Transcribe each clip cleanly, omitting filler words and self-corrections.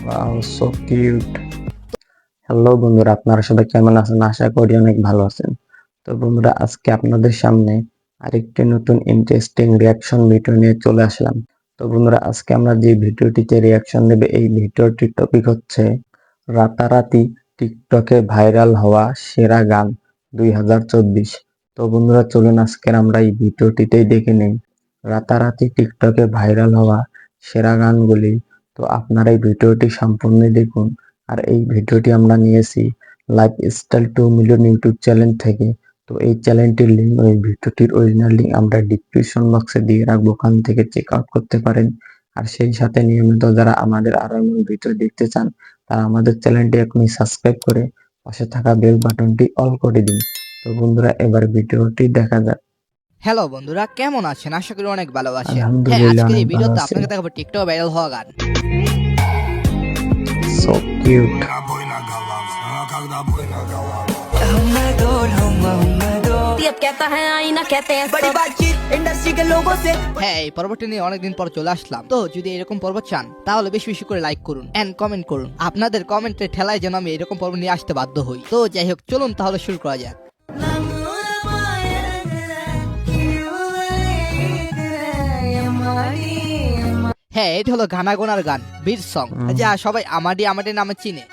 Wow, so cute. Hello বন্ধুরা, আপনারা সবাই কেমন আছেন? আশা করি অনেক ভালো আছেন। তো বন্ধুরা, আজকে আপনাদের সামনে আরেকটি নতুন ইন্টারেস্টিং রিয়াকশন ভিডিও নিয়ে চলে আসলাম। তো বন্ধুরা, আজকে আমরা যে ভিডিওটিতে রিয়াকশন দেব, এই ভিডিওটির টপিক হচ্ছে রাতারাতি টিকটকে ভাইরাল হওয়া সেরা গান 2024। তো বন্ধুরা, চলুন আজকের আমরা এই ভিডিওটিতেই দেখে নেই রাতারাতি টিকটকে ভাইরাল হওয়া সেরা গানগুলি। তো আপনারা এই ভিডিওটি সম্পূর্ণ দেখুন। আর এই ভিডিওটি আমরা নিয়েছি লাইফস্টাইল 2 মিলিয়ন ইউটিউব চ্যানেল থেকে। তো এই চ্যানেলটির লিঙ্ক, ওই ভিডিওটির অরিজিনাল লিঙ্ক আমরা ডিসক্রিপশন বক্সে দিয়ে রাখবো, ওখান থেকে চেক আউট করতে পারেন। আর সেই সাথে নিয়মিত যারা আমাদের আরো এমন ভিডিও দেখতে চান, তারা আমাদের চ্যানেলটি এখনই সাবস্ক্রাইব করে পাশে থাকা বেল বাটনটি অল করে দিন। তো বন্ধুরা, এবার ভিডিওটি দেখা যাক। হ্যালো বন্ধুরা, কেমন আছেন? আশা করি অনেক ভালো আছেন। হ্যাঁ, আলহামদুলিল্লাহ আজকের এই অনেক ভালো ভিডিওতে আছি। আপনাকে দেখাবো টিকটক ভাইরাল হওয়া গান। So cute. कहता है आईना कहते हैं बड़ी बातचीत इंडस्ट्री के लोगों से। হ্যাঁ, এই পর্বটি নিয়ে অনেকদিন পর চলে আসলাম। তো যদি এরকম পর্ব চান তাহলে বেশি বেশি করে লাইক করুন এন্ড কমেন্ট করুন। আপনাদের কমেন্টের ঠেলায় যেন আমি এরকম পর্ব নিয়ে আসতে বাধ্য হই। তো যাই হোক, চলুন তাহলে শুরু করা যাক। হ্যাঁ, এটা হলো গানা গোনার গান, বিট সং, যা সবাই আমাডি আমাডি নামে চিনে।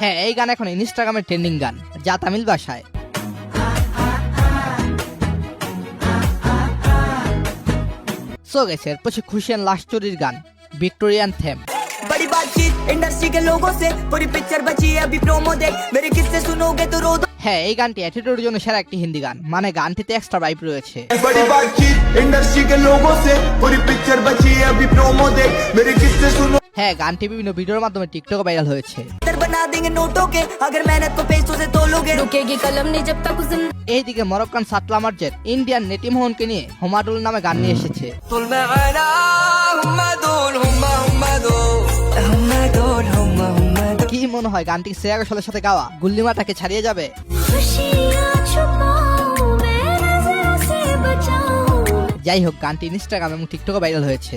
হ্যাঁ, এই গান এখন ইনস্টাগ্রামের ট্রেন্ডিং গান, যা তামিল ভাষায়। সো গেছে এরপর খুশিয়ান লাস্টোরির গান, ভিক্টোরিয়ান থেম। बड़ी बातचीत इंडस्ट्री के लोगों से पूरी पिक्चर बची है अभी प्रोमो देख मेरे किस्से सुनोगे तो रो दो। হ্যাঁ, এই গানটি অ্যাটিটিউডের জন্য সেরা একটি হিন্দি গান, মানে গানটিতে এক্সট্রা ভাইব রয়েছে। बड़ी बातचीत इंडस्ट्री के लोगों से पूरी पिक्चर बची है अभी प्रोमो देख मेरे किस्से सुनो। হ্যাঁ, গানটি বিভিন্ন ভিডিওর মাধ্যমে টিকটকে ভাইরাল হয়েছে। बना देंगे नोटों के अगर मेहनत को पैसों से तोलोगे रुकेगी कलम नहीं जब तक उस এইদিকে মরক্কান সাতলা মার্জের ইন্ডিয়ান নেটি মোহনকে নিয়ে হোমাডুল নামে গান নিয়ে এসেছে। কি মনে হয় গানটি শ্রেয়া ঘোষালের সাথে গাওয়া গুল্লিমাটাকে ছাড়িয়ে যাবে? যাই হোক, গানটি ইনস্টাগ্রাম এবং টিকটকে ভাইরাল হয়েছে।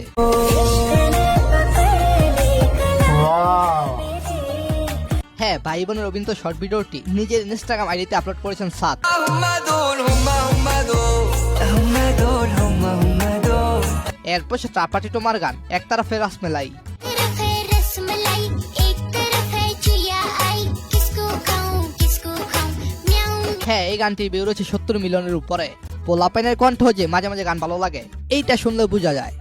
হ্যাঁ, ভাই বোনের অভিনীত শর্ট ভিডিওটি নিজের ইনস্টাগ্রাম আইডিতে আপলোড করেছেন সাত। এরপর সে চাপাটি টোমার গান, এক তারফে রাসমেলাই। হ্যাঁ, এই গানটির ভিউ রয়েছে 70 মিলিয়নের উপরে। পোলাপাইনের কণ্ঠ যে মাঝে মাঝে গান ভালো লাগে, এইটা শুনলে বোঝা যায়।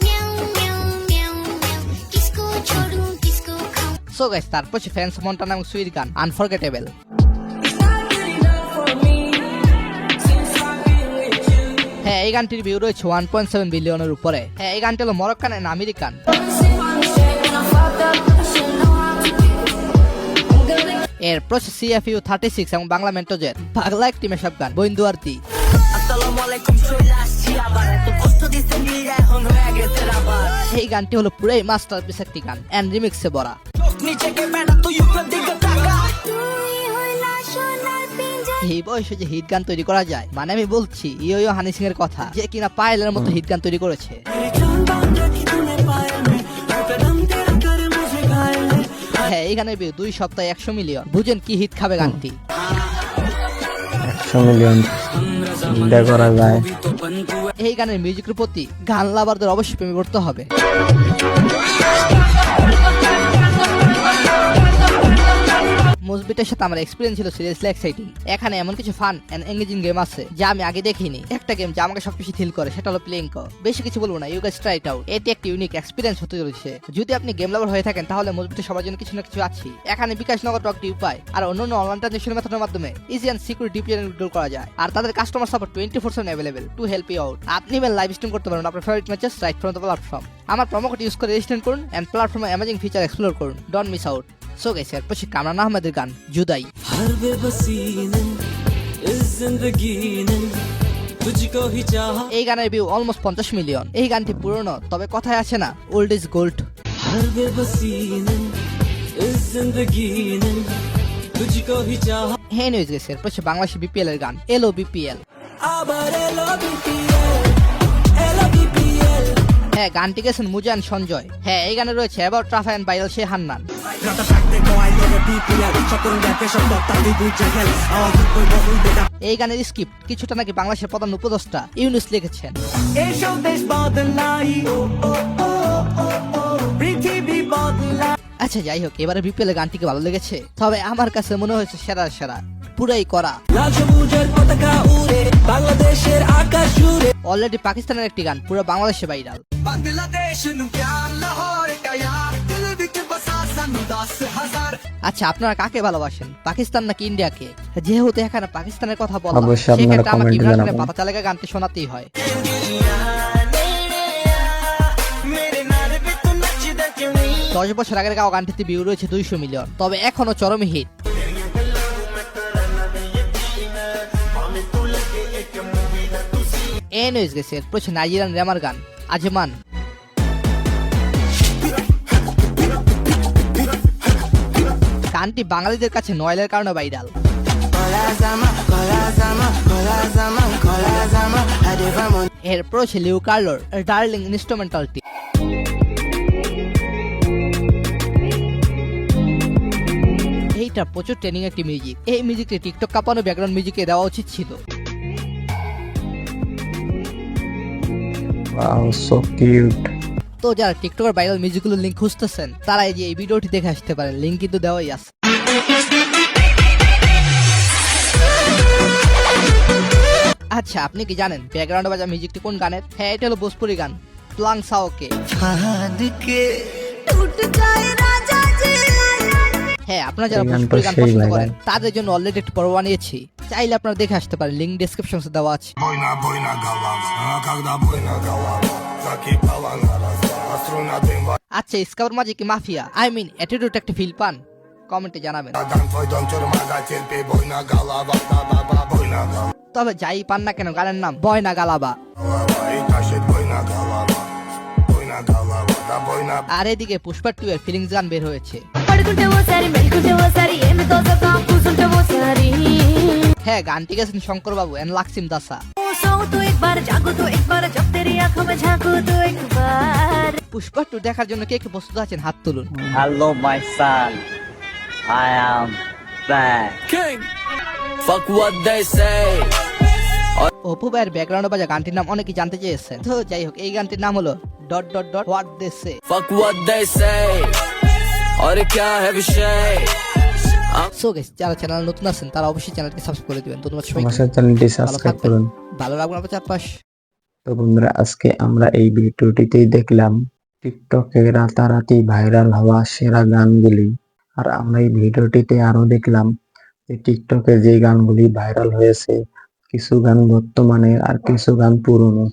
সো গাইস, তারপর সে ফ্যান্স মন্টানা এবং সুইট গান, আনফরগেটেবল। হ্যাঁ, এই গানটির ভিউ রয়েছে 1.7 বিলিয়নের উপরে। হ্যাঁ, এই গানটি হলো মরক্কান এন্ড আমেরিকান। এরপর CFU 36 এবং বাংলা মেন্টজের বাংলা একটি মেশআপ গান, বইন্দুয়ার্তি। এই গানটি হলো পুরাই মাস্টারপিস একটি গান এন্ড রিমিক্সে ভরা। এই বয়সে যে হিট গান তৈরি করা যায়, মানে আমি বলছি ইয়ো হানি সিং এর কথা, যে কিনা পায়েলের মতো হিট গান তৈরি করেছে। হ্যাঁ, এই গানের ভিউ 2 সপ্তাহে 100 মিলিয়ন। বুঝেন কি হিট খাবে গানটি। 100 মিলিয়ন চিন্তা করা যায়। এই গানের মিউজিকের প্রতি গান লাভারদের অবশ্যই প্রেমে পড়তে হবে। মুভবিটের সাথে আমার এক্সপিরিয়েন্স ছিল সিরিয়াসলি এক্সাইটিং। এখানে এমন কিছু ফান এন্ড এঙ্গেজিং গেম আছে যা আমি আগে দেখিনি। একটা গেম যা আমাকে সবকিছু থ্রিল করে, সেটা হলো প্লেইং কো। বেশি কিছু বলবো না, you guys try it out. এটি একটি ইউনিক এক্সপিরিয়েন্স হতে চলেছে। যদি আপনি গেম লাভার হয়ে থাকেন, তাহলে মুভবিটে সবার জন্য কিছু না কিছু আছে। এখানে বিকাশ নগদ টক উপায় আর অন্যান্য অনলাইন ট্রানজাকশন মেথডের মাধ্যমে ইজি এন্ড সিকিউর ডিপিএন উইথড্র করা যায়। আর তাদের customer support 24/7 available to help you out. আপনি ইভেন লাইভ স্ট্রিম করতে পারেন আপনার favourite matches right from the platform. আমার প্রোমো কোড ইউজ করে রেজিস্ট্রেশন করুন এন্ড প্ল্যাটফর্মে অ্যামেজিং ফিচার এক্সপ্লোর করুন। Don't miss out. So guys, এরপর কামরান আহমেদের গান, জুদাই। এই গানের ভিউ অলমোস্ট 50 মিলিয়ন। এই গানটি পুরনো, তবে কথায় আছে না, ওল্ড ইজ গোল্ড। হ্যাঁ, নিউজ গেছে এরপর বাংলাদেশি বিপিএল এর গান, এলো বিপিএল। হ্যাঁ, গানটি গেছেন মুজান সঞ্জয়। হ্যাঁ, এই গানে রয়েছে অ্যাবাউট ট্রাফা এন্ড ভাইরাল সে হান্নান। এই গানের স্ক্রিপ্ট কিছুটা নাকি বাংলাদেশের প্রধান উপদেষ্টা ইউনুস লিখেছেন। এসব দেশ বদলাই পৃথিবী বদলাই। আচ্ছা, যাই হোক, এবারে বিপিএল গানটিকে ভালো লেগেছে, তবে আমার কাছে মনে হয়েছে সেরা সেরা পুরাই করা। লাল সবুজের পতাকা উড়ে বাংলাদেশের আকাশ জুড়ে। অলরেডি পাকিস্তানের একটি গান পুরো বাংলাদেশে ভাইরাল। বাংলাদেশ নু প্যার লাহোর কায়া দিল বিচ বসা সানু 10,000। আচ্ছা, আপনারা কাকে ভালোবাসেন, পাকিস্তান নাকি ইন্ডিয়াকে? যেহেতু এখানে পাকিস্তানের কথা বললাম, অবশ্যই আপনারা সেক্ষেত্রে আমাকে কমেন্টে ইমরান খানের জানাবেন। পাতা চালেকা গানটি শোনাতেই হয়। মেরে নারে বে তু নচদে কিউ নেই। 10 বছর আগের গাওয়া গানটিতে ভিউ রয়েছে 200 মিলিয়ন, তবে এখনো চরম হিট। এনওয়েজ গেছে এরপর হচ্ছে নাইজেরিয়ান র্যামার গান আজমান। গানটি বাঙালিদের কাছে নয়লের কারণে ভাইরাল। এরপর হচ্ছে লিউ কার্লোর ডার্লিং ইনস্ট্রুমেন্টালটি। এইটা প্রচুর ট্রেনিং একটি মিউজিক। এই মিউজিকটি টিকটক কাঁপানো ব্যাকগ্রাউন্ড মিউজিকে দেওয়া উচিত ছিল। Wow, so cute. তো যারা টিকটকের ভাইরাল মিউজিকগুলোর লিঙ্ক খুঁজতেছেন, তারা এই যে এই ভিডিওটি দেখে আসতে পারেন, লিঙ্ক কিন্তু দেওয়াই আছে। আচ্ছা, আপনি কি জানেন ব্যাকগ্রাউন্ডে বাজা মিউজিকটি কোন গানের? হ্যাঁ, এটা হলো ভোজপুরি গান প্লাং সাওকে। হ্যাঁ, আপনারা যারা এই গানটা ভোজপুরি গান সেই পছন্দ ভাইরাল। করেন তাদের জন্য অলরেডি একটি পর্ব বানিয়েছি, চাইলে আপনারা দেখে আসতে পারেন, লিঙ্ক ডেসক্রিপশনে দেওয়া আছে। Бойна, бойна голова, а когда бойна голова, закипала на раз, а струна дым, আচ্ছা, স্কাউর মাঝে কি মাফিয়া অ্যাটিটিউড একটা фил পান? কমেন্টে জানাবেন। водан твой дом, тюрьма, да терпи, бойна голова, ба-ба-ба, бойна তবে যাই পান না কেন, গানের নাম বয়না গালাবা। голова, и тащит бойна голова, да бойна. আর এদিকে পুষ্পা 2 এর ফিলিংস গান বের হয়েছে। పడుకుంటే ఓసారి మెలుకుంటే ఓసారి ఏమి తోసతా కూసుంటే ఓసారి হ্যাঁ, গানটি গেছেন শঙ্কর বাবু এন্ড লাক্সিম দাসা। सोऊं तो एक बार जागो तो एक बार जब तेरी आंखों में झांकू तो एक बार পুষ্পা 2 দেখার জন্য কে কে প্রস্তুত আছেন হাত তুলুন। Hello, my son. I am back. King. Fuck what they say. Apu ভাইয়ের ব্যাকগ্রাউন্ডে বাজা গানটির নাম অনেকেই জানতে চেয়েছেন, তো যাই হোক, এই গানটির নাম হলো dot dot dot what they say. Fuck what they say. और क्या है विषय? সো গাইস, যারা চ্যানেল নতুন আছেন তারা অবশ্যই চ্যানেলটি সাবস্ক্রাইব করে দিবেন। ধন্যবাদ আমার সবাইকে, সাথে চ্যানেলটি ভালো সাবস্ক্রাইব থাকবেন, করুন। ভালো রাখবেন আপনার চারপাশ। তো বন্ধুরা, আজকে আমরা এই ভিডিওটিতেই দেখলাম টিকটকে রাতারাতি ভাইরাল হওয়া সেরা গানগুলি। আর আমরা এই ভিডিওটিতে আরো দেখলাম যে টিকটকে যে গানগুলি ভাইরাল হয়েছে, কিছু গান বর্তমানে আর কিছু গান পুরনো।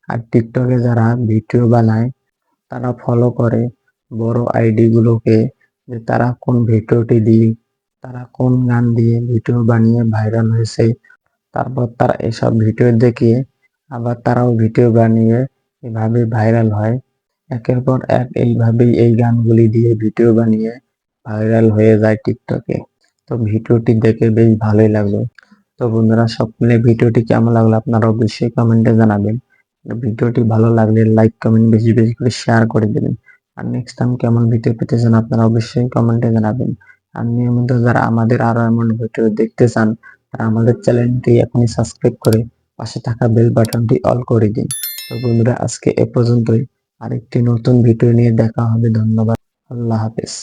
আর টিকটকে যারা ভিডিও বানায় তারা ফলো করে বড় আইডি গুলোকে, যে তারা কোন ভিডিওটি দিয়ে, তারা কোন গান দিয়ে ভিডিও বানিয়ে ভাইরাল হয়েছে। তারপর তারা এসব ভিডিও দেখিয়ে আবার তারাও ভিডিও বানিয়ে এভাবে ভাইরাল হয়। একের পর এক এইভাবেই এই গানগুলি দিয়ে ভিডিও বানিয়ে ভাইরাল হয়ে যায় টিকটকে। তো ভিডিওটি দেখে বেশ ভালোই লাগলো। তো বন্ধুরা, সকলে ভিডিওটি কেমন লাগলো আপনারা অবশ্যই কমেন্টে জানাবেন। আর ভিডিওটি ভালো লাগলে লাইক কমেন্ট বেশি বেশি করে শেয়ার করে দেবেন। আর নেক্সট টাইম কেমন ভিডিও পেতে চান আপনারা অবশ্যই কমেন্টে জানাবেন। আর নিয়মিত যারা আমাদের আরো এমন ভিডিও দেখতে চান তারা আমাদের চ্যানেলটি এখনই সাবস্ক্রাইব করে পাশে থাকা বেল বাটনটি অল করে দিন। তো বন্ধুরা, আজকে এ পর্যন্তই। আরেকটি নতুন ভিডিও নিয়ে দেখা হবে। ধন্যবাদ, আল্লাহ হাফেজ।